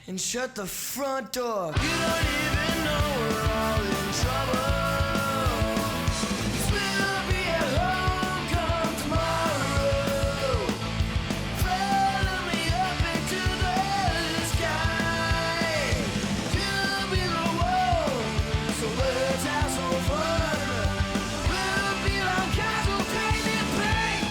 and shut the front door. You don't even know we're all in trouble. 'Cause we'll be at home come tomorrow. Follow me up into the sky. You'll be the one, so let's have some fun. We'll be like casual crazy pain.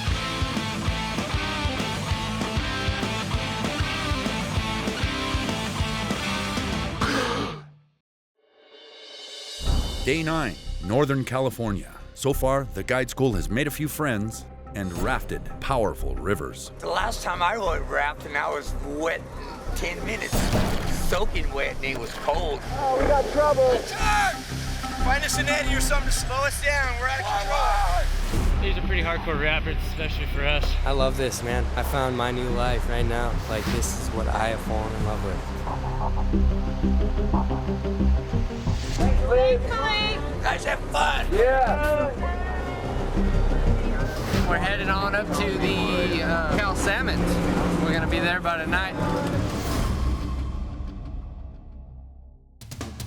Day 9, Northern California. So far, the guide school has made a few friends and rafted powerful rivers. The last time I went rafting, I was wet in 10 minutes. Soaking wet and it was cold. Oh, we got trouble. Find us an eddy or something to slow us down. We're out of control. These are pretty hardcore rapids, especially for us. I love this, man. I found my new life right now. Like, this is what I have fallen in love with. Guys, have fun. Yeah. We're headed on up to the Cal-Salmon. We're gonna be there by tonight.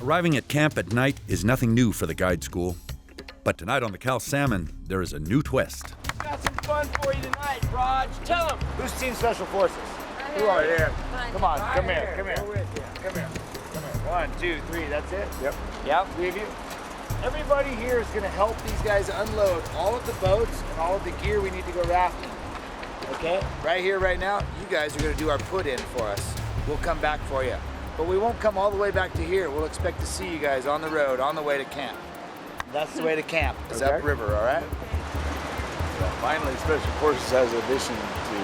Arriving at camp at night is nothing new for the guide school. But tonight on the Cal-Salmon, there is a new twist. Got some fun for you tonight, Raj. Tell them. Who's Team Special Forces? Who are you? Come on, come here, come here. Come here. Come here. 1, 2, 3, that's it? Yep. Yep. 3 of you. Everybody here is going to help these guys unload all of the boats and all of the gear we need to go rafting. Okay? Right here, right now, you guys are going to do our put-in for us. We'll come back for you. But we won't come all the way back to here. We'll expect to see you guys on the road, on the way to camp. That's the way to camp, is upriver, all right? Finally, Special Forces has a mission to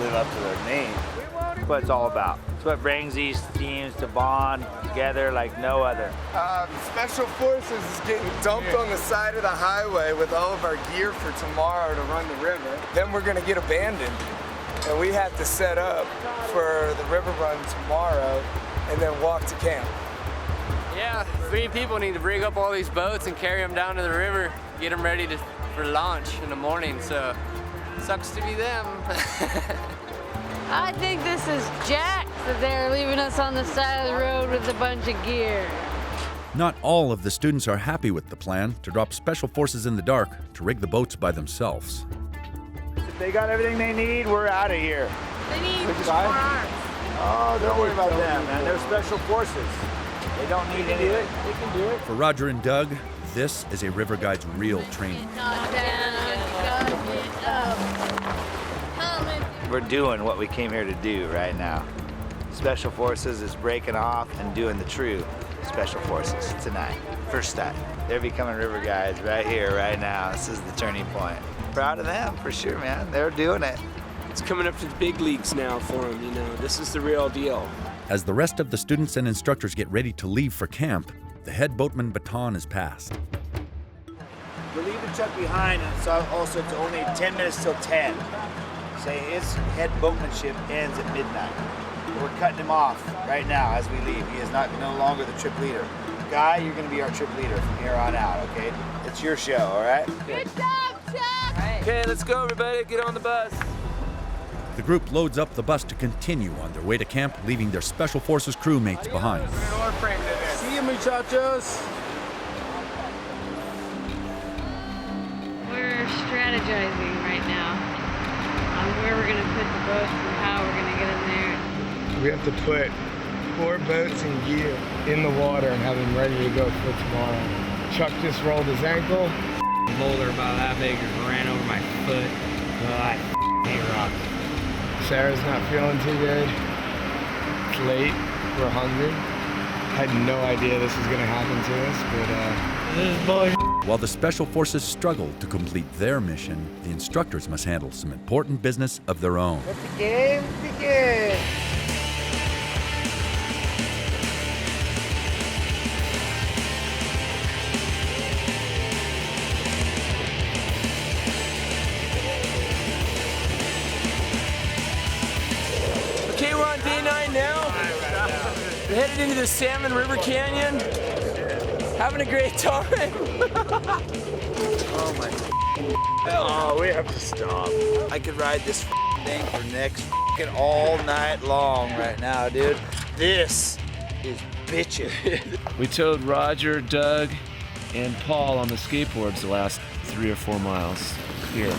live up to their name. That's what it's all about. It's what brings these teams to bond together like no other. Special Forces is getting dumped on the side of the highway with all of our gear for tomorrow to run the river. Then we're gonna get abandoned. And we have to set up for the river run tomorrow and then walk to camp. Yeah, 3 people need to bring up all these boats and carry them down to the river, get them ready for launch in the morning, so sucks to be them. I think this is Jack that they're leaving us on the side of the road with a bunch of gear. Not all of the students are happy with the plan to drop Special Forces in the dark to rig the boats by themselves. If they got everything they need, we're out of here. They need more arms. Oh, don't worry about them, man. They're Special Forces. They don't need any of it. They can do it. For Roger and Doug, this is a river guide's real training. Knock down, gotta get up. We're doing what we came here to do right now. Special Forces is breaking off and doing the true Special Forces tonight. First time. They're becoming river guides right here, right now. This is the turning point. Proud of them, for sure, man. They're doing it. It's coming up to the big leagues now for them, you know. This is the real deal. As the rest of the students and instructors get ready to leave for camp, the head boatman baton is passed. We're leaving Chuck behind, and it's also it's only 10 minutes till 10. Say his head boatmanship ends at midnight. We're cutting him off right now as we leave. He is no longer the trip leader. Guy, you're going to be our trip leader from here on out, okay? It's your show, all right? Good job, Chuck! Okay, let's go, everybody. Get on the bus. The group loads up the bus to continue on their way to camp, leaving their Special Forces crewmates behind. See you, muchachos. We're strategizing right now on where we're going to put the boats and how we're going to get them there. We have to put 4 boats and gear in the water and have them ready to go for tomorrow. Chuck just rolled his ankle. A boulder about that big ran over my foot. Oh, I hate rocks. Sarah's not feeling too good. It's late. We're hungry. Had no idea this was going to happen to us, but This is bullshit. While the Special Forces struggle to complete their mission, the instructors must handle some important business of their own. Let the game begin. Okay, we're on day 9 now. We're headed into the Salmon River Canyon. Having a great time. Oh my. Oh, we have to stop. I could ride this thing for next all night long right now, dude. This is bitchin'. We towed Roger, Doug, and Paul on the skateboards the last 3 or 4 miles here.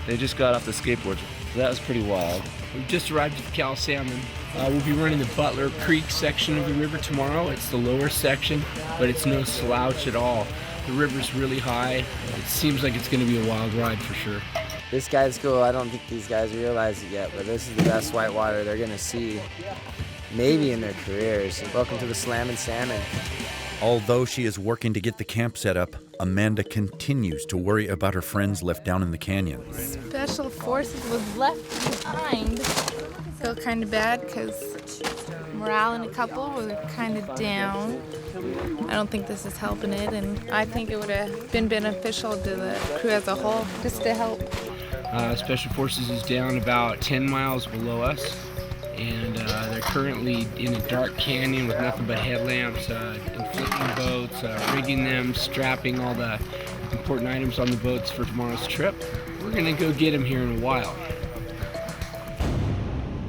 They just got off the skateboards. So that was pretty wild. We've just arrived at the Cal-Salmon. We'll be running the Butler Creek section of the river tomorrow. It's the lower section, but it's no slouch at all. The river's really high. It seems like it's going to be a wild ride for sure. This guide school, I don't think these guys realize it yet, but this is the best whitewater they're gonna see, maybe in their careers. Welcome to the Slammin' Salmon. Although she is working to get the camp set up, Amanda continues to worry about her friends left down in the canyon. Special Forces was left behind. Feel kind of bad because morale in a couple were kind of down. I don't think this is helping it, and I think it would have been beneficial to the crew as a whole, just to help. Special Forces is down about 10 miles below us, and they're currently in a dark canyon with nothing but headlamps, inflicting boats, rigging them, strapping all the important items on the boats for tomorrow's trip. We're gonna go get them here in a while.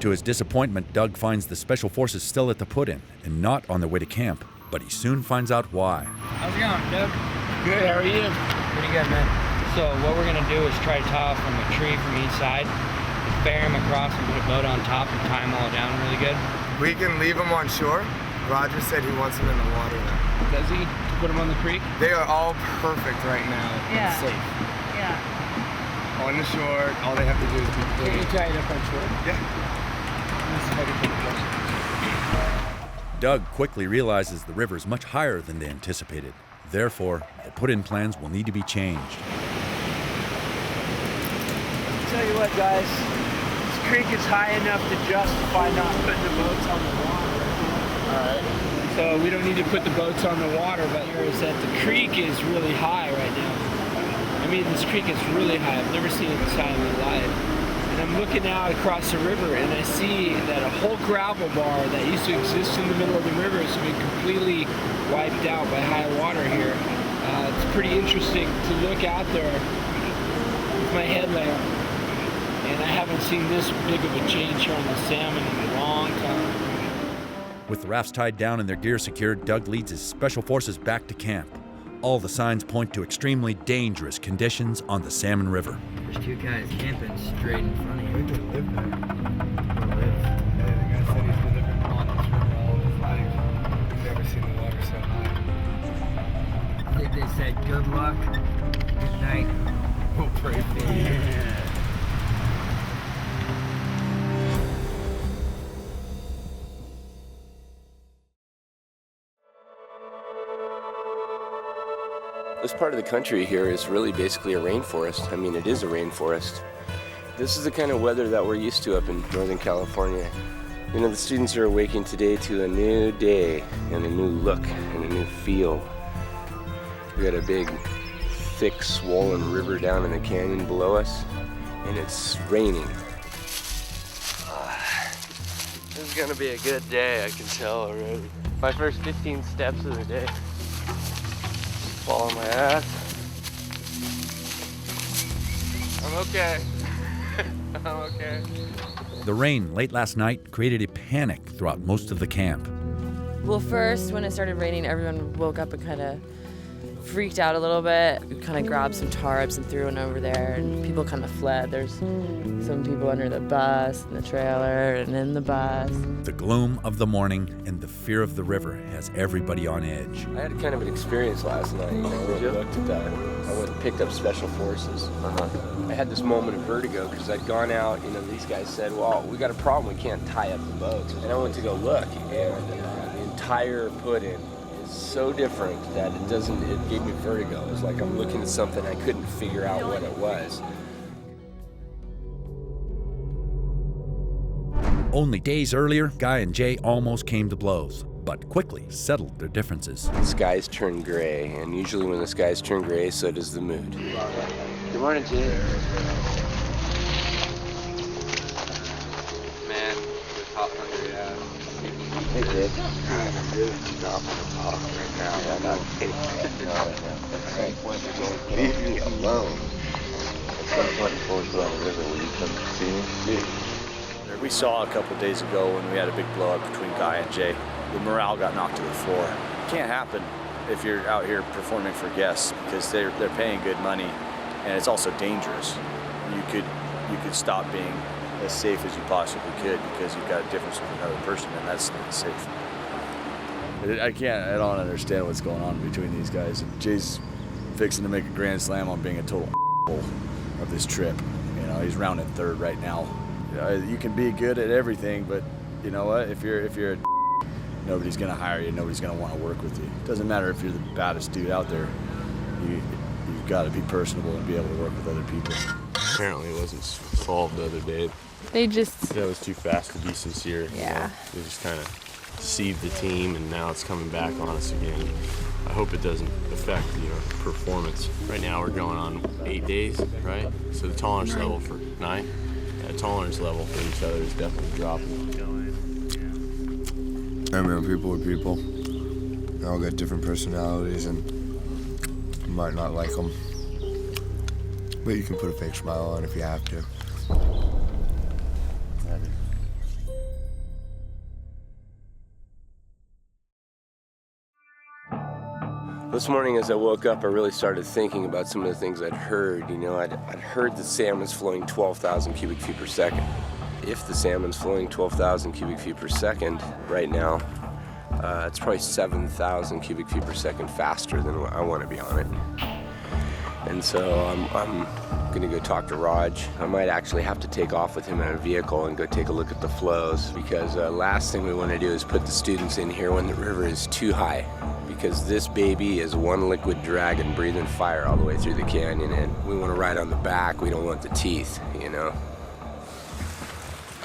To his disappointment, Doug finds the Special Forces still at the put-in and not on their way to camp, but he soon finds out why. How's it going, Doug? Good, how are you? Pretty good, man. So what we're gonna do is try to tie off from a tree from each side, ferry them across and put a boat on top and tie them all down really good. We can leave them on shore. Roger said he wants them in the water now. Does he? To put them on the creek? They are all perfect right now. Yeah. And safe. Yeah. On the shore, all they have to do is be Can you tie it up on shore? Yeah. Let's see if I can put it closer. Doug quickly realizes the river is much higher than they anticipated. Therefore, the put-in plans will need to be changed. Tell you what, guys, this creek is high enough to justify not putting the boats on the water. All right. So we don't need to put the boats on the water, but here is that the creek is really high right now. I mean, this creek is really high. I've never seen it this high in my life. And I'm looking out across the river, and I see that a whole gravel bar that used to exist in the middle of the river has been completely wiped out by high water here. It's pretty interesting to look out there with my headlamp, and I haven't seen this big of a change here on the salmon in a long time. With the rafts tied down and their gear secured, Doug leads his Special Forces back to camp. All the signs point to extremely dangerous conditions on the Salmon River. There's 2 guys camping straight in front of you. We could live there. Yeah, the guy said he's been living on this river all his life. We've never seen the water so high. I think they said good luck, good night. We'll pray for you. This part of the country here is really basically a rainforest. I mean, it is a rainforest. This is the kind of weather that we're used to up in Northern California. You know, the students are awaking today to a new day and a new look and a new feel. We got a big, thick, swollen river down in the canyon below us, and it's raining. This is gonna be a good day, I can tell already. My first 15 steps of the day. Fall on my ass. I'm okay. I'm okay. The rain late last night created a panic throughout most of the camp. Well, first, when it started raining, everyone woke up and kind of freaked out a little bit. We kind of grabbed some tarps and threw one over there, and people kind of fled. There's some people under the bus, and the trailer, and in the bus. The gloom of the morning and the fear of the river has everybody on edge. I had kind of an experience last night. You know, I went and looked at that. I went and picked up Special Forces. I had this moment of vertigo because I'd gone out, you know, these guys said, well, we got a problem, we can't tie up the boats. And I went to go look, and the entire put-in is so different that it gave me vertigo. It was like I'm looking at something I couldn't figure out what it was. Only days earlier, Guy and Jay almost came to blows, but quickly settled their differences. The skies turn gray, and usually when the skies turn gray, so does the mood. Good morning, Jay. Man, with hot thunder, yeah. Hey, Jay. I'm really not gonna talk right now. Yeah, not leave me alone. At some point before we go on the river, will you come see me? We saw a couple days ago when we had a big blow up between Guy and Jay. The morale got knocked to the floor. It can't happen if you're out here performing for guests because they're paying good money, and it's also dangerous. You could stop being as safe as you possibly could because you've got a difference with another person, and that's not safe. I don't understand what's going on between these guys. Jay's fixing to make a grand slam on being a total of this trip. You know, he's rounding third right now. You can be good at everything, but you know what? If you're a nobody's gonna hire you. Nobody's gonna want to work with you. It doesn't matter if you're the baddest dude out there. You've got to be personable and be able to work with other people. Apparently, it wasn't solved the other day. They just. That was too fast to be sincere. Yeah. You know? They just kind of deceived the team, and now it's coming back on us again. I hope it doesn't affect, performance. Right now we're going on 8 days, right? So the tolerance level for 9, tolerance level for each other is definitely dropping. I mean, people are people. They all got different personalities, and you might not like them. But you can put a fake smile on if you have to. This morning as I woke up, I really started thinking about some of the things I'd heard. I'd heard that salmon's flowing 12,000 cubic feet per second. If the salmon's flowing 12,000 cubic feet per second right now, it's probably 7,000 cubic feet per second faster than I want to be on it. And so I'm gonna go talk to Raj. I might actually have to take off with him in a vehicle and go take a look at the flows, because last thing we want to do is put the students in here when the river is too high, because this baby is one liquid dragon breathing fire all the way through the canyon, and we want to ride on the back. We don't want the teeth,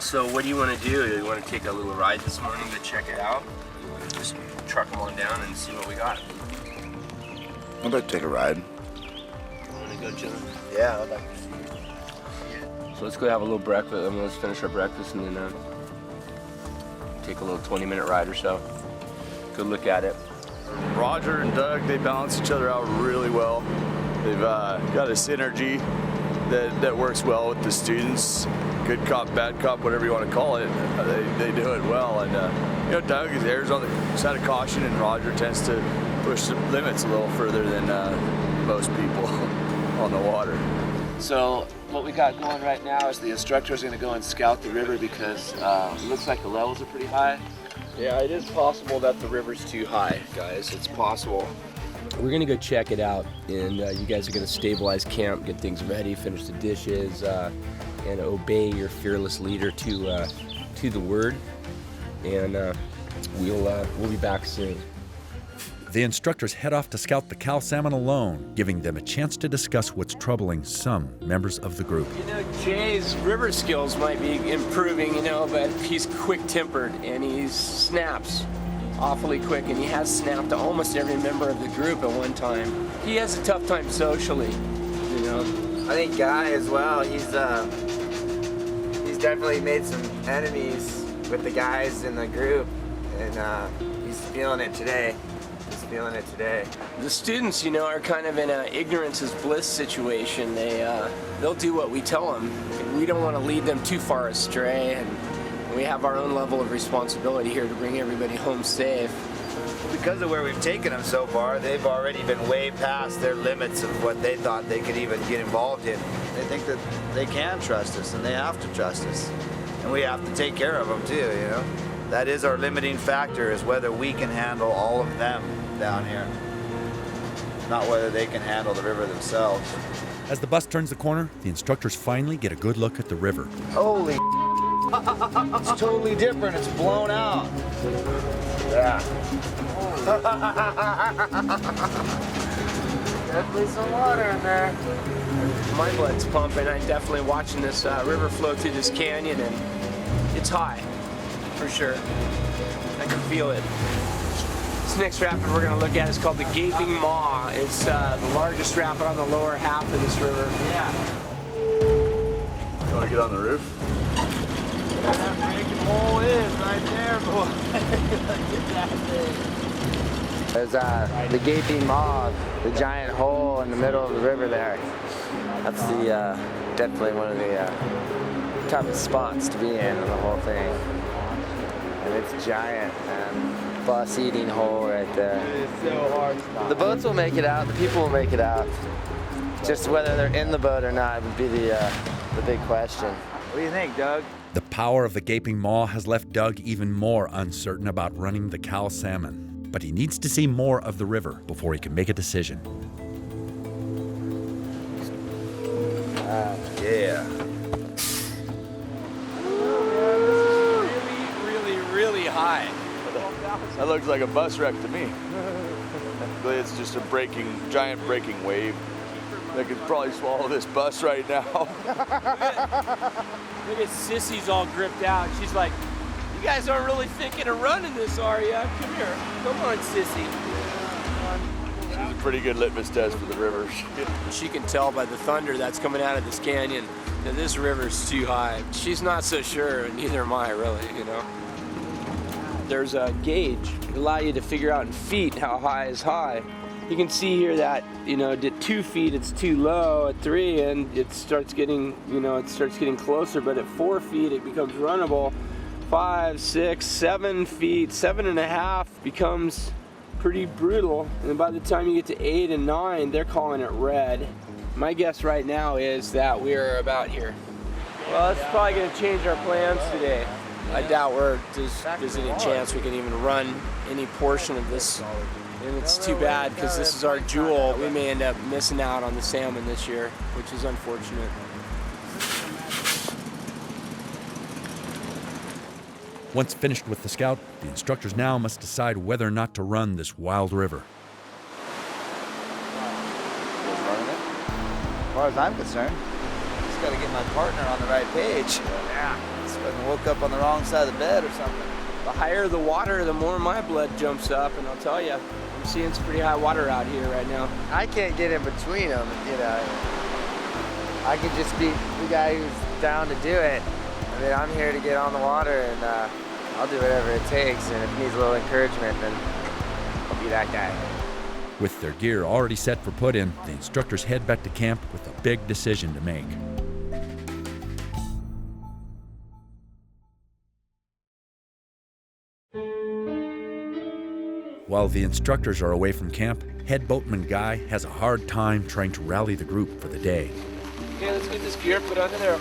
So what do you want to do? You want to take a little ride this morning to check it out? Just truck them on down and see what we got. I'd like to take a ride. Want to go, John? Yeah, I'd like to see it. So let's go have a little breakfast. Let's finish our breakfast and then take a little 20-minute ride or so. Good look at it. Roger and Doug, they balance each other out really well. They've got a synergy that works well with the students. Good cop, bad cop, whatever you want to call it. They do it well. And Doug errs on the side of caution, and Roger tends to push the limits a little further than most people on the water. So what we got going right now is the instructor is going to go and scout the river because it looks like the levels are pretty high. Yeah, it is possible that the river's too high, guys. It's possible. We're gonna go check it out, and you guys are gonna stabilize camp, get things ready, finish the dishes, and obey your fearless leader to the word. And we'll be back soon. The instructors head off to scout the Cal-Salmon alone, giving them a chance to discuss what's troubling some members of the group. Jay's river skills might be improving, but he's quick-tempered and he snaps awfully quick, and he has snapped to almost every member of the group at one time. He has a tough time socially, I think Guy as well, he's definitely made some enemies with the guys in the group, and he's feeling it today. The students, are kind of in an ignorance is bliss situation. They'll do what we tell them. We don't want to lead them too far astray, and we have our own level of responsibility here to bring everybody home safe. Because of where we've taken them so far, they've already been way past their limits of what they thought they could even get involved in. They think that they can trust us, and they have to trust us. And we have to take care of them too, That is our limiting factor, is whether we can handle all of them down here, not whether they can handle the river themselves. As the bus turns the corner, the instructors finally get a good look at the river. Holy it's totally different. It's blown out. Yeah. Definitely some water in there. My blood's pumping. I'm definitely watching this river flow through this canyon, and it's high, for sure. I can feel it. This next rapid we're going to look at is called the Gaping Maw. It's the largest rapid on the lower half of this river. Yeah. You want to get on the roof? That big hole is right there, boy. Look at that thing. There's the Gaping Maw, the giant hole in the middle of the river there. That's the definitely one of the tough spots to be in the whole thing. And it's giant, man. Bus-eating hole right there. It's so hard. The boats will make it out. The people will make it out. Just whether they're in the boat or not would be the big question. What do you think, Doug? The power of the gaping maw has left Doug even more uncertain about running the Cal-Salmon. But he needs to see more of the river before he can make a decision. Yeah. Really high. That looks like a bus wreck to me. It's just a giant breaking wave that could probably swallow this bus right now. Look at Sissy's all gripped out. She's like, you guys aren't really thinking of running this, are ya? Come here. Come on, Sissy. This is a pretty good litmus test for the river. She can tell by the thunder that's coming out of this canyon that this river's too high. She's not so sure, and neither am I, really, you know. There's a gauge to allow you to figure out in feet how high is high. You can see here that, you know, at 2 feet it's too low, at 3 and it starts getting, you know, it starts getting closer, but at 4 feet it becomes runnable. 5, 6, 7 feet, 7.5 becomes pretty brutal. And then by the time you get to 8 and 9, they're calling it red. My guess right now is that we're about here. Well, it's probably gonna change our plans today. I doubt there's any chance we can even run any portion of this. And it's too bad because this is our jewel. We may end up missing out on the salmon this year, which is unfortunate. Once finished with the scout, the instructors now must decide whether or not to run this wild river. As far as I'm concerned, just got to get my partner on the right page. Yeah. So I woke up on the wrong side of the bed or something. The higher the water, the more my blood jumps up, and I'll tell you, I'm seeing some pretty high water out here right now. I can't get in between them, you know. I could just be the guy who's down to do it. I mean, I'm here to get on the water, and I'll do whatever it takes. And if it needs a little encouragement, then I'll be that guy. With their gear already set for put-in, the instructors head back to camp with a big decision to make. While the instructors are away from camp, head boatman Guy has a hard time trying to rally the group for the day. Okay, let's get this gear put under there.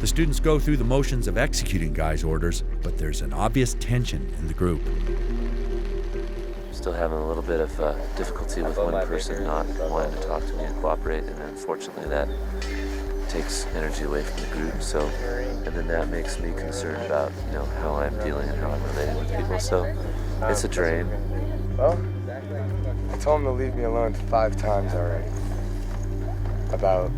The students go through the motions of executing Guy's orders, but there's an obvious tension in the group. Still having a little bit of difficulty with one person not wanting to talk to me and cooperate, and unfortunately that takes energy away from the group. So, and then that makes me concerned about, you know, how I'm dealing and how I'm relating with people. So, it's a drain. Well, I told him to leave me alone 5 times already about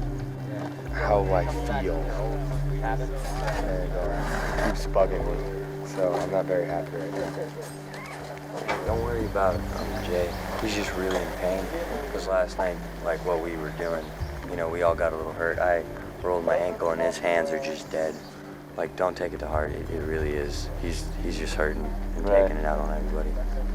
how I feel, and he keeps bugging me. So I'm not very happy right now. Don't worry about Jay. He's just really in pain. Because last night, like what we were doing, you know, we all got a little hurt. I rolled my ankle and his hands are just dead. Like, don't take it to heart. It really is. He's just hurting and taking it out on everybody.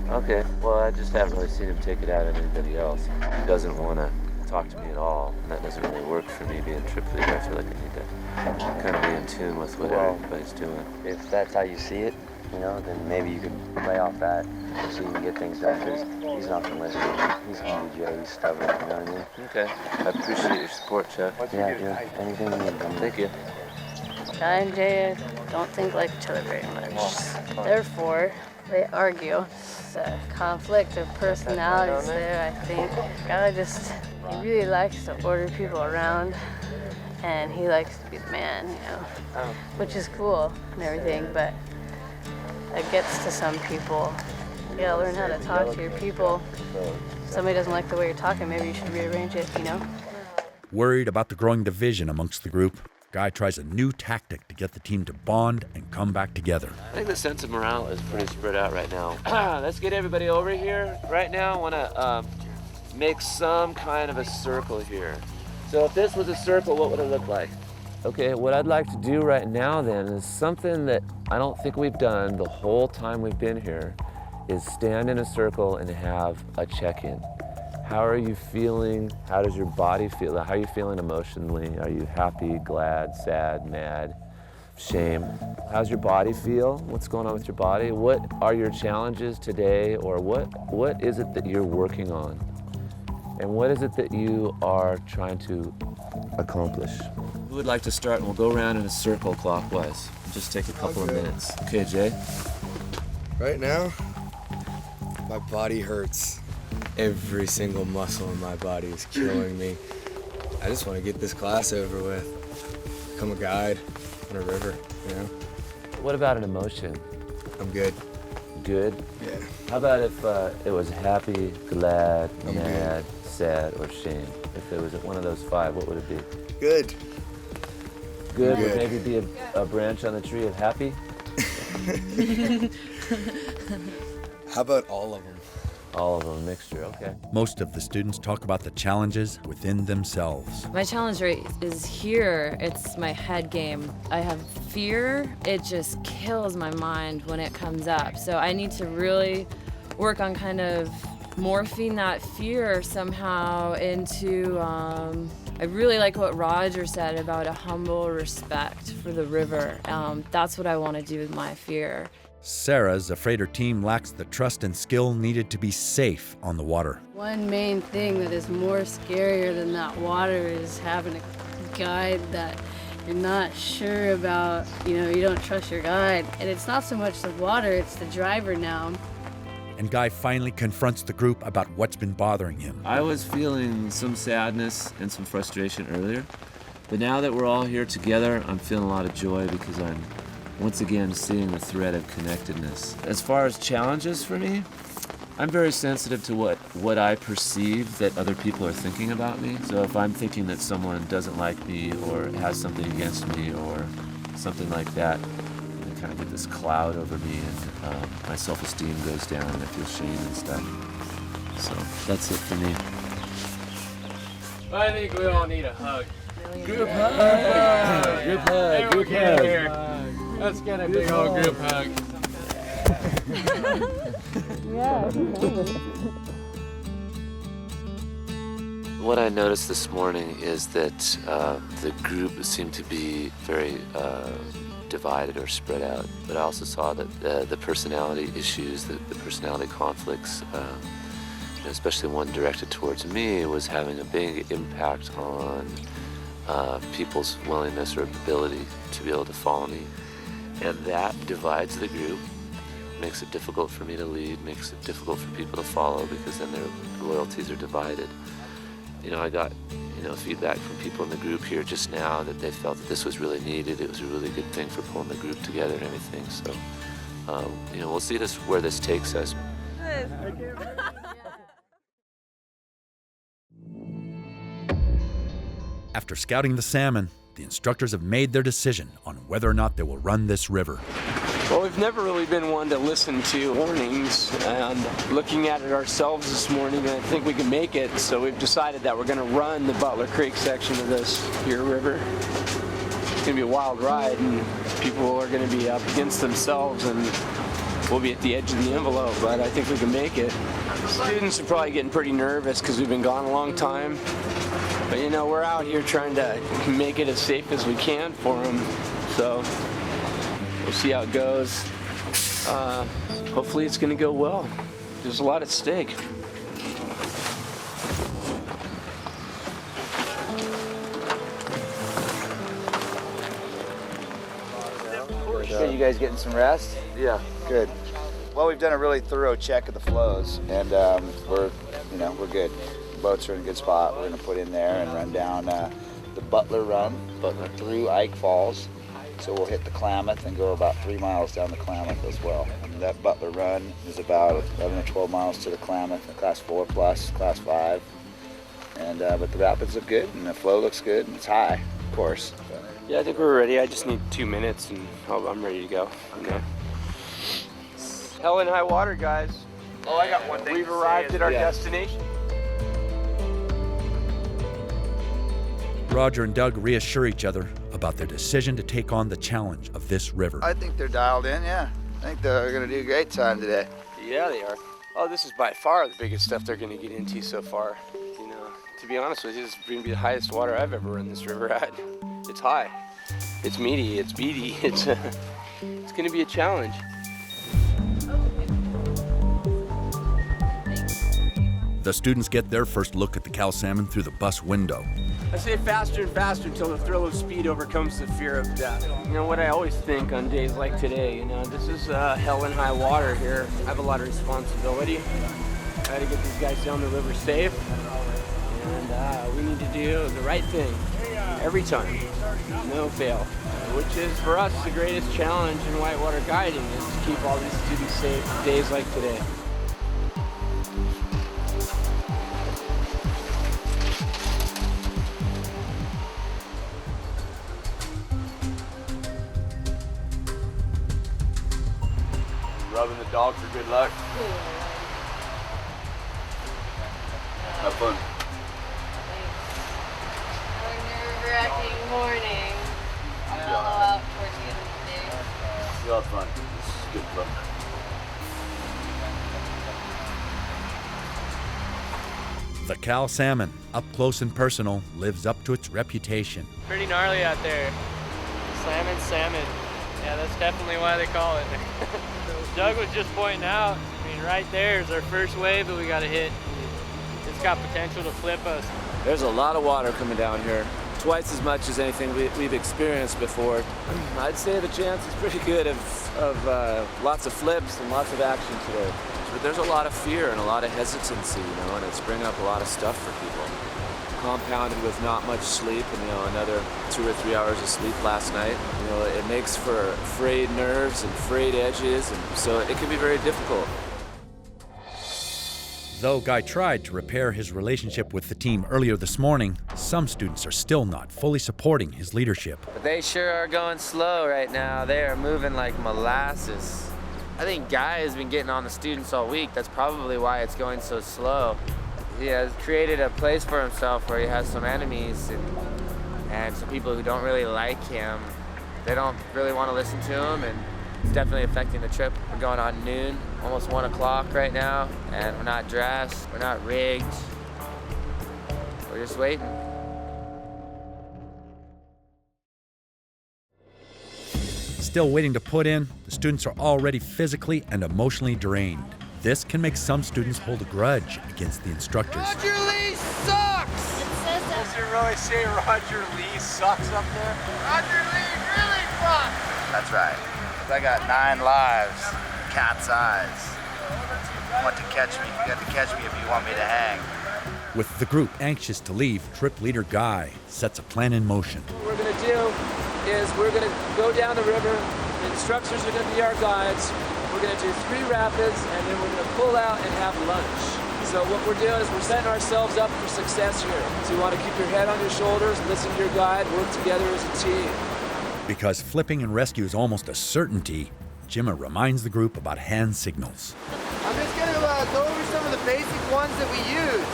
Okay, well, I just haven't really seen him take it out on anybody else. He doesn't want to talk to me at all, and that doesn't really work for me being trip leader. I feel like I need to kind of be in tune with what everybody's doing. If that's how you see it, you know, then maybe you could lay off that so you can get things done, because he's not going to listen. He's going to be Jay. He's stubborn, you know what I mean? Okay, I appreciate your support, Chuck. Yeah, dude. Anything you need. Thank you. Guy and Jay don't think like each other very much. Therefore, they argue. It's a conflict of personalities there, I think. Guy he really likes to order people around, and he likes to be the man, you know, which is cool and everything, but it gets to some people. You gotta learn how to talk to your people. If somebody doesn't like the way you're talking, maybe you should rearrange it, you know? Worried about the growing division amongst the group, Guy tries a new tactic to get the team to bond and come back together. I think the sense of morale is pretty spread out right now. Let's get everybody over here. Right now, I want to make some kind of a circle here. So if this was a circle, what would it look like? Okay, what I'd like to do right now then is something that I don't think we've done the whole time we've been here, is stand in a circle and have a check-in. How are you feeling? How does your body feel? How are you feeling emotionally? Are you happy, glad, sad, mad, shame? How's your body feel? What's going on with your body? What are your challenges today, or what is it that you're working on? And what is it that you are trying to accomplish? Who would like to start? And we'll go around in a circle clockwise. Just take a couple of minutes. Okay, Jay? Right now, my body hurts. Every single muscle in my body is killing me. I just want to get this class over with. Become a guide on a river, you know? What about an emotion? I'm good. Good? Yeah. How about if it was happy, glad, mad, sad, or shame? If it was one of those 5, what would it be? Good. Good would Good. maybe be a branch on the tree of happy? How about all of them? All of them, a mixture, okay. Most of the students talk about the challenges within themselves. My challenge rate is here. It's my head game. I have fear. It just kills my mind when it comes up. So I need to really work on kind of morphing that fear somehow into, I really like what Roger said about a humble respect for the river. That's what I want to do with my fear. Sarah's afraid her team lacks the trust and skill needed to be safe on the water. One main thing that is more scarier than that water is having a guide that you're not sure about, you don't trust your guide. And it's not so much the water, it's the driver now. And Guy finally confronts the group about what's been bothering him. I was feeling some sadness and some frustration earlier, but now that we're all here together, I'm feeling a lot of joy because I'm once again seeing the thread of connectedness. As far as challenges for me, I'm very sensitive to what I perceive that other people are thinking about me. So if I'm thinking that someone doesn't like me or has something against me or something like that, I kind of get this cloud over me and my self-esteem goes down and I feel shame and stuff. So that's it for me. I think we all need a hug. Group hug! Group hug! Group hug! Let's get a big old group hug. What I noticed this morning is that the group seemed to be very divided or spread out, but I also saw that the personality issues, the personality conflicts, especially one directed towards me, was having a big impact on people's willingness or ability to be able to follow me. And that divides the group, makes it difficult for me to lead, makes it difficult for people to follow because then their loyalties are divided. I got feedback from people in the group here just now that they felt that this was really needed. It was a really good thing for pulling the group together and everything. So, we'll see where this takes us. After scouting the salmon, the instructors have made their decision on whether or not they will run this river. Well, we've never really been one to listen to warnings, and looking at it ourselves this morning, I think we can make it, so we've decided that we're going to run the Butler Creek section of this here river. It's going to be a wild ride, and people are going to be up against themselves, and we'll be at the edge of the envelope, but I think we can make it. Students are probably getting pretty nervous because we've been gone a long time, but we're out here trying to make it as safe as we can for them, so we'll see how it goes. Hopefully it's going to go well. There's a lot at stake. So you guys getting some rest? Yeah. Good. Well, we've done a really thorough check of the flows, and we're good. Boats are in a good spot. We're going to put in there and run down the Butler Run through Ike Falls. So we'll hit the Klamath and go about 3 miles down the Klamath as well. And that Butler Run is about 11 or 12 miles to the Klamath, class 4 plus, class 5. And but the rapids look good and the flow looks good and it's high, of course. Yeah, I think we're ready. I just need 2 minutes and I'm ready to go. Okay. Hell in high water, guys. Oh, I got one thing. We've arrived at our destination. Roger and Doug reassure each other about their decision to take on the challenge of this river. I think they're dialed in, yeah. I think they're going to do a great time today. Yeah, they are. Oh, this is by far the biggest stuff they're going to get into so far. You know, to be honest with you, this is going to be the highest water I've ever run this river at. It's high, it's meaty, it's beady, it's going to be a challenge. The students get their first look at the Cal-Salmon through the bus window. I say faster and faster until the thrill of speed overcomes the fear of death. You know what I always think on days like today, you know, this is hell and high water here. I have a lot of responsibility. I got to get these guys down the river safe, and we need to do the right thing every time, no fail, which is for us the greatest challenge in whitewater guiding, is to keep all these students safe days like today. Rubbing the dog for good luck. Have fun. Nerve-wracking morning. Mellow out towards the end of the day. You'll have fun. This is good fun. The Cal-Salmon, up close and personal, lives up to its reputation. Pretty gnarly out there. Slamming salmon. Yeah, that's definitely why they call it. Doug was just pointing out, I mean, right there is our first wave that we got to hit. It's got potential to flip us. There's a lot of water coming down here, twice as much as anything we've experienced before. I'd say the chance is pretty good of lots of flips and lots of action today. But there's a lot of fear and a lot of hesitancy, you know, and it's bringing up a lot of stuff for people. Compounded with not much sleep, and another 2 or 3 hours of sleep last night. It makes for frayed nerves and frayed edges, and so it can be very difficult. Though Guy tried to repair his relationship with the team earlier this morning, some students are still not fully supporting his leadership. But they sure are going slow right now. They are moving like molasses. I think Guy has been getting on the students all week. That's probably why it's going so slow. He has created a place for himself where he has some enemies and some people who don't really like him. They don't really want to listen to him, and it's definitely affecting the trip. We're going on noon, almost 1 o'clock right now, and we're not dressed, we're not rigged. We're just waiting. Still waiting to put in, the students are already physically and emotionally drained. This can make some students hold a grudge against the instructors. Roger Lee sucks! Does it really say Roger Lee sucks up there? Roger Lee really sucks! That's right. I got 9 lives, cat's eyes. You want to catch me, you got to catch me if you want me to hang. With the group anxious to leave, trip leader Guy sets a plan in motion. What we're going to do is we're going to go down the river. The instructors are going to be our guides. We're going to do 3 rapids, and then we're going to pull out and have lunch. So what we're doing is we're setting ourselves up for success here. So you want to keep your head on your shoulders, listen to your guide, work together as a team. Because flipping and rescue is almost a certainty, Jimma reminds the group about hand signals. I'm just going to go over some of the basic ones that we use.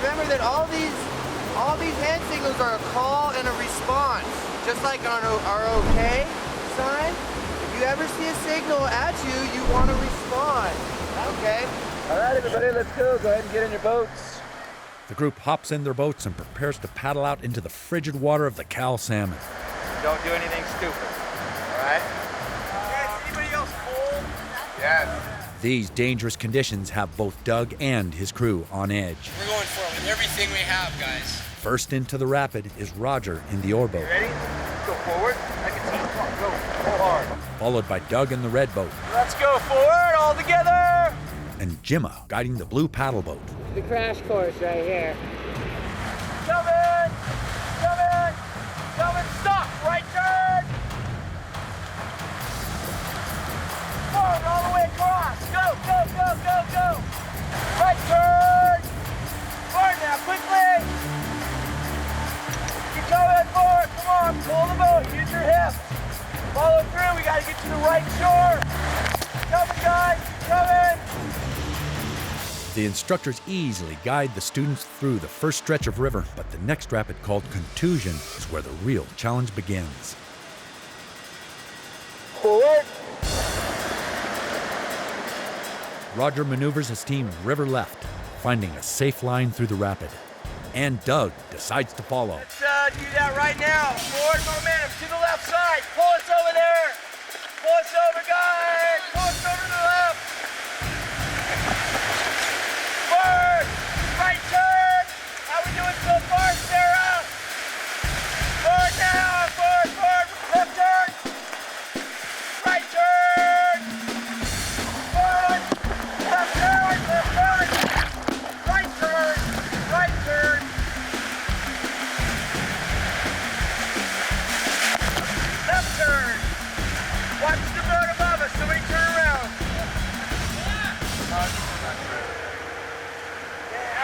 Remember that all these hand signals are a call and a response, just like on our OK sign. If you ever see a signal at you, you want to respond, okay? All right, everybody, let's go. Go ahead and get in your boats. The group hops in their boats and prepares to paddle out into the frigid water of the Cal-Salmon. Don't do anything stupid, all right? Yes, anybody else cold? Yes. These dangerous conditions have both Doug and his crew on edge. We're going for it with everything we have, guys. First into the rapid is Roger in the oar boat. Ready? Go forward. I can see. Come on, go hard. Followed by Doug in the red boat. Let's go forward, all together. And Jimma guiding the blue paddle boat. The crash course right here. Coming! Coming! Coming! Stop! Right turn! Forward, all the way across! Go, go, go, go, go! Right turn! Forward now, quickly! Keep going forward! Come on, pull the boat, use your hips! Follow through, we gotta get to the right shore! Coming, guys! Coming! The instructors easily guide the students through the first stretch of river, but the next rapid, called Contusion, is where the real challenge begins. Forward! Roger maneuvers his team river left, finding a safe line through the rapid. And Doug decides to follow. Let's do that right now. Forward momentum to the left side. Pull us over there. Pull us over, guys. Pull us over to the left. Forward. Right turn. How we doing so far, Sarah? Forward now. Forward, forward. Left turn. Right turn. Forward. Left turn. Left turn. Right turn. Right turn. Left turn. Watch the boat above us. Somebody turn around. Now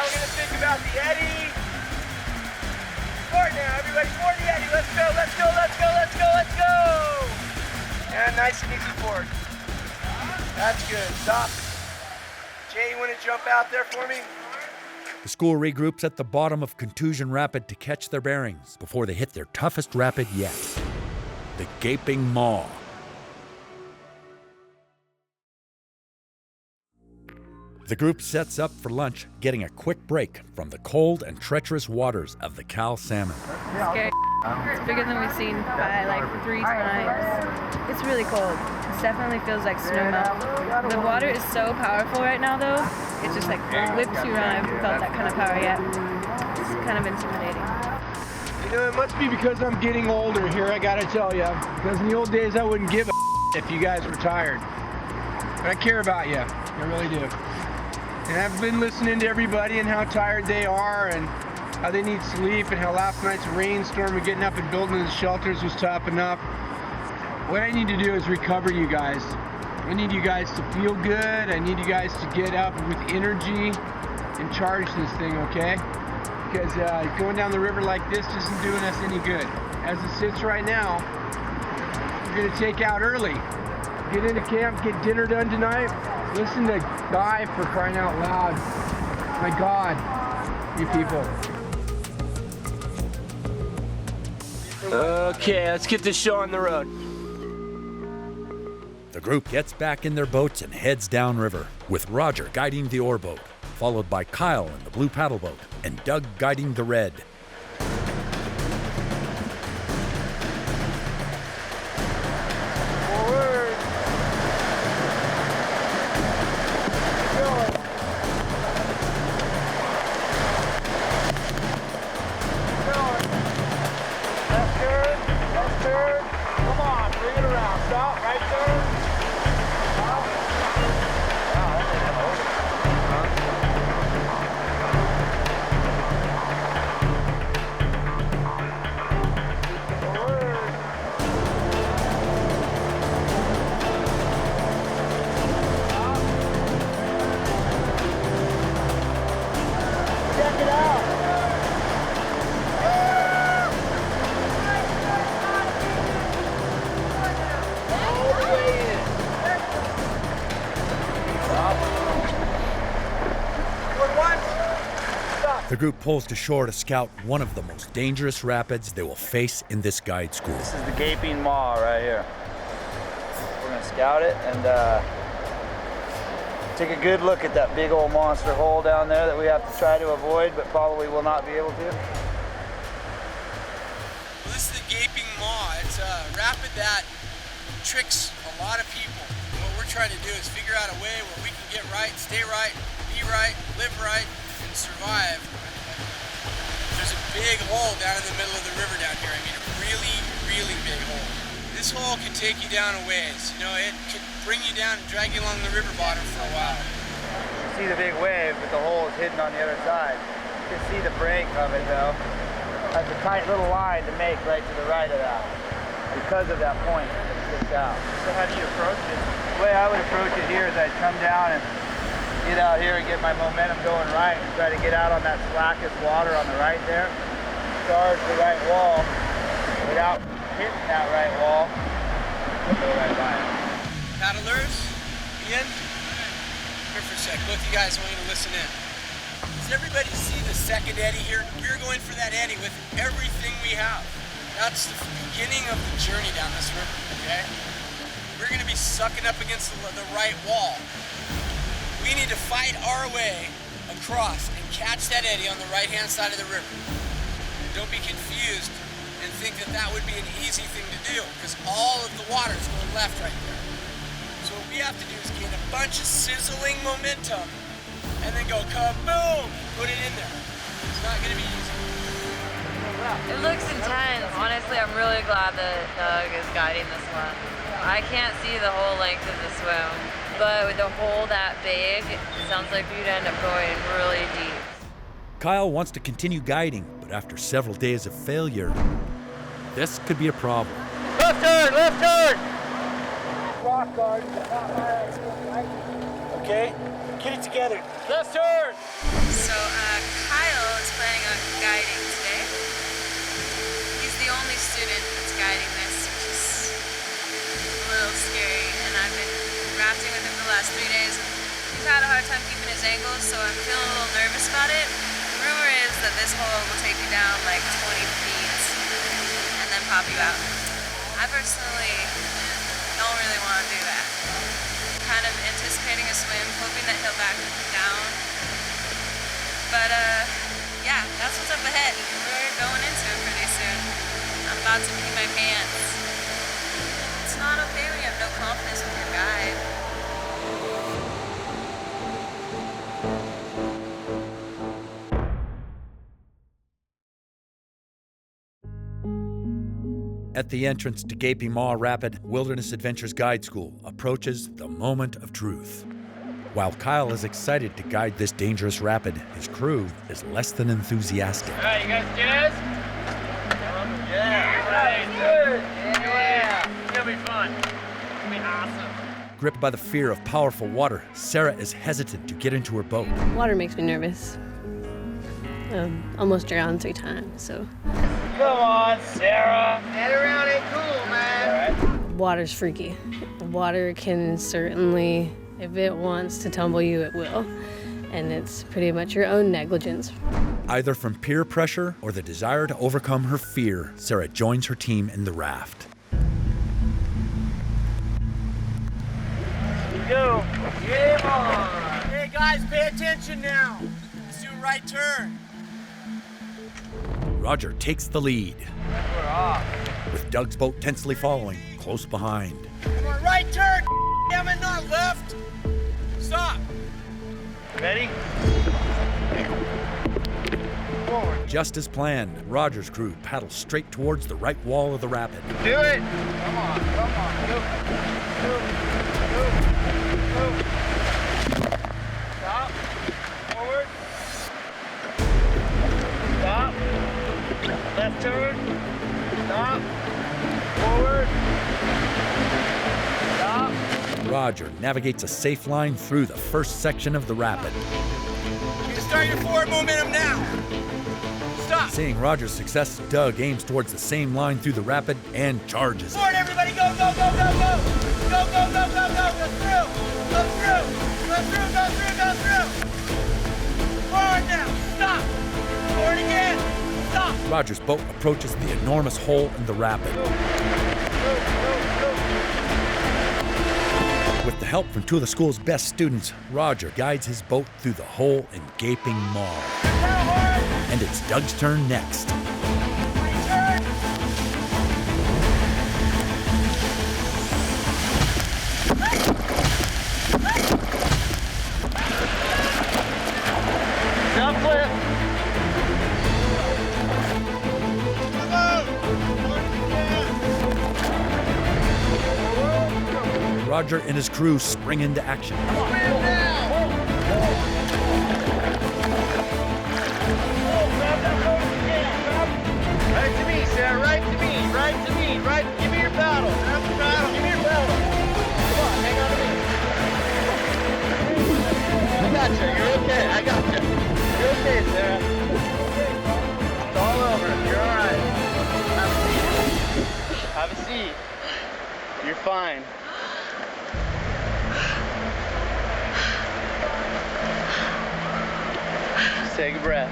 we're gonna think about the eddy. Forward now, everybody, forward the eddy. Let's go, let's go, let's go, let's go, let's go. And nice and easy forward. That's good. Stop. Jay, you wanna jump out there for me? The school regroups at the bottom of Contusion Rapid to catch their bearings before they hit their toughest rapid yet, the Gaping Maw. The group sets up for lunch, getting a quick break from the cold and treacherous waters of the Cal-Salmon. Scary. It's bigger than we've seen by like 3 times. It's really cold. It definitely feels like snow melt. The water is so powerful right now though. It just like whips you around. I haven't felt that kind of power yet. It's kind of intimidating. You know, it must be because I'm getting older here, I gotta tell you. Because in the old days I wouldn't give a if you guys were tired. But I care about you. I really do. And I've been listening to everybody and how tired they are and how they need sleep and how last night's rainstorm and getting up and building the shelters was tough enough. What I need to do is recover you guys. I need you guys to feel good. I need you guys to get up with energy and charge this thing, okay? Because going down the river like this isn't doing us any good. As it sits right now, we're gonna take out early. Get into camp, get dinner done tonight. Listen to Guy for crying out loud. My God, you people. Okay, let's get this show on the road. The group gets back in their boats and heads downriver, with Roger guiding the oar boat, followed by Kyle in the blue paddle boat, and Doug guiding the red. The group pulls to shore to scout one of the most dangerous rapids they will face in this guide school. This is the Gaping Maw right here. We're gonna scout it and take a good look at that big old monster hole down there that we have to try to avoid, but probably will not be able to. Well, this is the Gaping Maw. It's a rapid that tricks a lot of people. And what we're trying to do is figure out a way where we can get right, stay right, be right, live right, and survive. There's a big hole down in the middle of the river down here. I mean, a really, really big hole. This hole could take you down a ways. You know, it could bring you down and drag you along the river bottom for a while. You see the big wave, but the hole is hidden on the other side. You can see the break of it though. That's a tight little line to make right to the right of that because of that point that sticks out. So how do you approach it? The way I would approach it here is I'd come down and get out here and get my momentum going right and try to get out on that slackest water on the right there. Charge the right wall without hitting that right wall. Go right by it. Paddlers, Ian, here for a sec. Both you guys, I want you to listen in. Does everybody see the second eddy here? We're going for that eddy with everything we have. That's the beginning of the journey down this river, okay? We're gonna be sucking up against the right wall. We We need to fight our way across and catch that eddy on the right-hand side of the river. Don't be confused and think that that would be an easy thing to do, because all of the water is going left right there. So what we have to do is gain a bunch of sizzling momentum and then go kaboom, put it in there. It's not going to be easy. It looks intense. Honestly, I'm really glad that Doug is guiding this one. I can't see the whole length of the swim, but with the hole that big, it sounds like we'd end up going really deep. Kyle wants to continue guiding, but after several days of failure, this could be a problem. Left turn, left turn! Rock guard, okay? Get it together. Left turn! So Kyle is planning on guiding today. He's the only student that's guiding this, which is a little scary. And I've been rafting with him the last 3 days. He's had a hard time keeping his angles, so I'm feeling a little nervous about it. The rumor is that this hole will take you down like 20 feet and then pop you out. I personally don't really want to do that. Kind of anticipating a swim, hoping that he'll back down. But yeah, that's what's up ahead. We're going into it pretty soon. I'm about to pee my pants. It's not okay when you have no confidence with your guide. At the entrance to Gaping Maw Rapid, Wilderness Adventures Guide School approaches the moment of truth. While Kyle is excited to guide this dangerous rapid, his crew is less than enthusiastic. All right, you guys do this? Yeah. Right, good. Yeah. It's gonna be fun. It's gonna be awesome. Gripped by the fear of powerful water, Sarah is hesitant to get into her boat. Water makes me nervous. Almost drowned 3 times, so. Come on, Sarah. Head around ain't cool, man. All right. Water's freaky. Water can certainly, if it wants to tumble you, it will. And it's pretty much your own negligence. Either from peer pressure or the desire to overcome her fear, Sarah joins her team in the raft. Go. Game on. Hey, guys, pay attention now. Let's do a right turn. Roger takes the lead, We're off. with Doug's boat tensely following, close behind. Come on, right turn. Damn it, not left. Stop. Ready? Forward. Just as planned, Roger's crew paddles straight towards the right wall of the rapid. Do it. Come on, come on. Move. Stop. Forward. Stop. Left turn. Stop. Forward. Stop. Roger navigates a safe line through the first section of the rapid. You can start your forward momentum now. Stop. Seeing Roger's success, Doug aims towards the same line through the rapid and charges. Forward, everybody, go, go, go, go, go. Go, go, go, go, go. Go through. Go through. Go through, go through, go through. Forward now. Stop. Forward again. Stop. Roger's boat approaches the enormous hole in the rapid. With the help from 2 of the school's best students, Roger guides his boat through the hole in Gaping Maw. And it's Doug's turn next. Jump flip. Roger and his crew spring into action. Right to me, Sarah. Right to me. Right to me. Right. Give me your paddle. Grab the paddle. Give me your paddle. Come on, hang on to me. I got you. You're okay. I got you. You're okay, Sarah. It's all over. You're all right. Have a seat. You're fine. Just take a breath.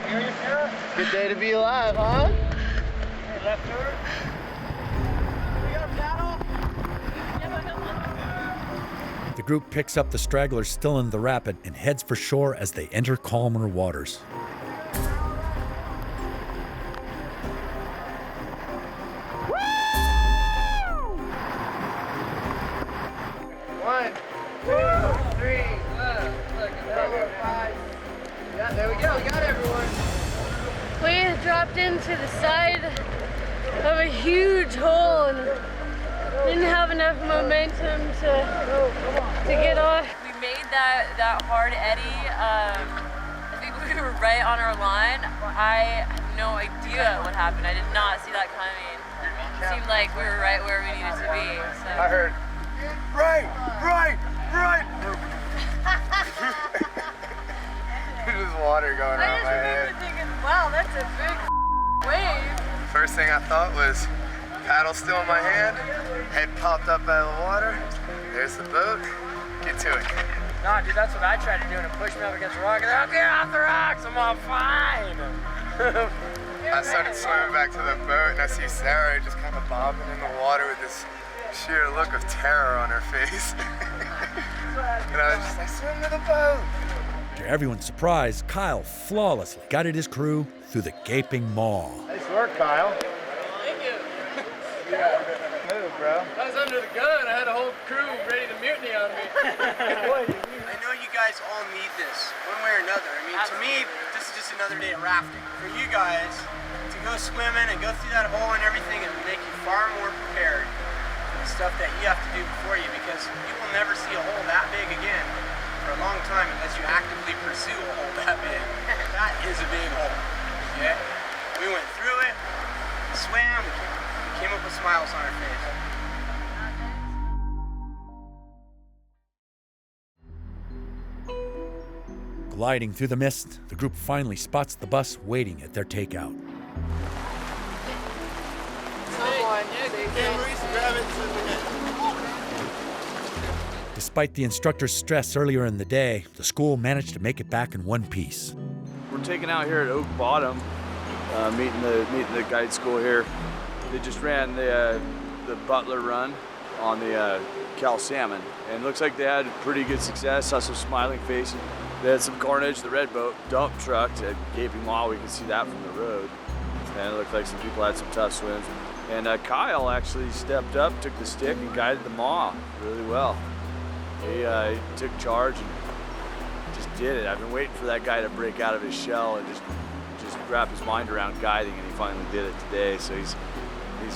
Here you Sarah? Good day to be alive, huh? Hey, left turn. We got a paddle? group picks up the stragglers still in the rapid and heads for shore as they enter calmer waters. One, two, three, look, another 5. Yeah, there we go, we got everyone. We dropped into the side of a huge hole and didn't have enough momentum to get off. We made that hard eddy. I think we were right on our line. I had no idea what happened. I did not see that coming. It seemed like we were right where we needed to be. So. I heard, right. There's water going around my head. Thinking, wow, that's a big wave. First thing I thought was, paddle still in my hand, head popped up out of the water, there's the boat, get to it. Nah, dude, that's what I tried to do, and it pushed me up against the rock. And I'll get off the rocks, I'm all fine. I started swimming back to the boat, and I see Sarah just kind of bobbing in the water with this sheer look of terror on her face. And I was just like, swim to the boat. To everyone's surprise, Kyle flawlessly guided his crew through the gaping maw. Nice work, Kyle. Thank you. Yeah. Move, bro. I was under the gun. I had a whole crew ready to mutiny on me. I know you guys all need this, one way or another. I mean, to me, this is just another day of rafting. For you guys to go swimming and go through that hole and everything, it will make you far more prepared for the stuff that you have to do before you, because you will never see a hole that big again for a long time unless you actively pursue a hole that big. That is a big hole, okay? We went through it, we swam, we came up with smiles on our face. Gliding through the mist, the group finally spots the bus waiting at their takeout. Despite the instructor's stress earlier in the day, the school managed to make it back in one piece. We're taking out here at Oak Bottom, meeting the guide school here. They just ran the Butler run on the Cal-Salmon, and it looks like they had pretty good success. Saw some smiling faces. They had some carnage. The red boat dump trucked at Gaping Maw. We could see that from the road, and it looked like some people had some tough swims. And Kyle actually stepped up, took the stick, and guided the maw really well. He took charge and just did it. I've been waiting for that guy to break out of his shell and just wrap his mind around guiding, and he finally did it today. So he's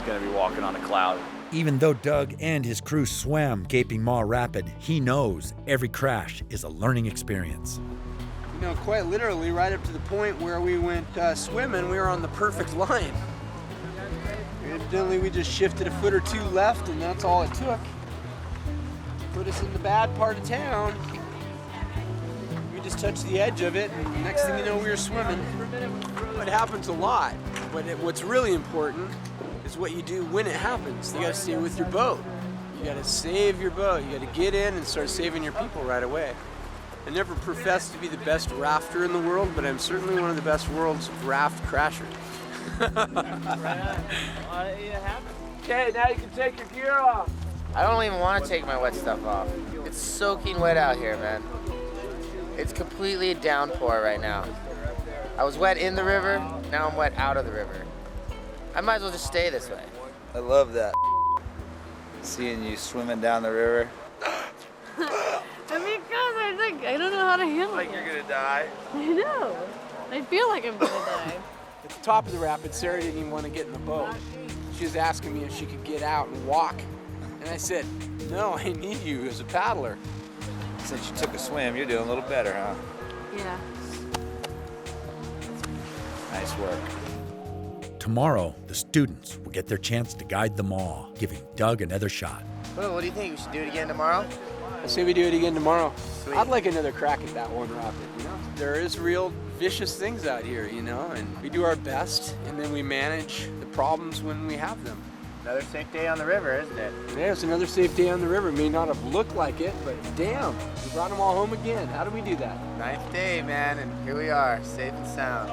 going to be walking on a cloud. Even though Doug and his crew swam Gaping Maw Rapid, he knows every crash is a learning experience. You know, quite literally, right up to the point where we went swimming, we were on the perfect line. Evidently, we just shifted a foot or two left, and that's all it took. Put us in the bad part of town. We just touched the edge of it, and next thing you know, we were swimming. It happens a lot, but what's really important is what you do when it happens. You gotta stay with your boat. You gotta save your boat. You gotta get in and start saving your people right away. I never professed to be the best rafter in the world, but I'm certainly one of the best world's raft crashers. Okay, now you can take your gear off. I don't even want to take my wet stuff off. It's soaking wet out here, man. It's completely a downpour right now. I was wet in the river, now I'm wet out of the river. I might as well just stay this way. I love that. Seeing you swimming down the river. I don't know how to handle it. Like you're gonna die. I know. I feel like I'm gonna die. At the top of the rapids, Sarah didn't even want to get in the boat. She was asking me if she could get out and walk. And I said, no, I need you as a paddler. Since you took a swim, you're doing a little better, huh? Yeah. Nice work. Tomorrow, the students will get their chance to guide the maw, giving Doug another shot. Well, what do you think? We should do it again tomorrow? I say we do it again tomorrow. Sweet. I'd like another crack at that one rapid, you know? There is real vicious things out here, you know, and we do our best, and then we manage the problems when we have them. Another safe day on the river, isn't it? Yeah, it's another safe day on the river. It may not have looked like it, but damn, we brought them all home again. How do we do that? 9th day, man, and here we are, safe and sound.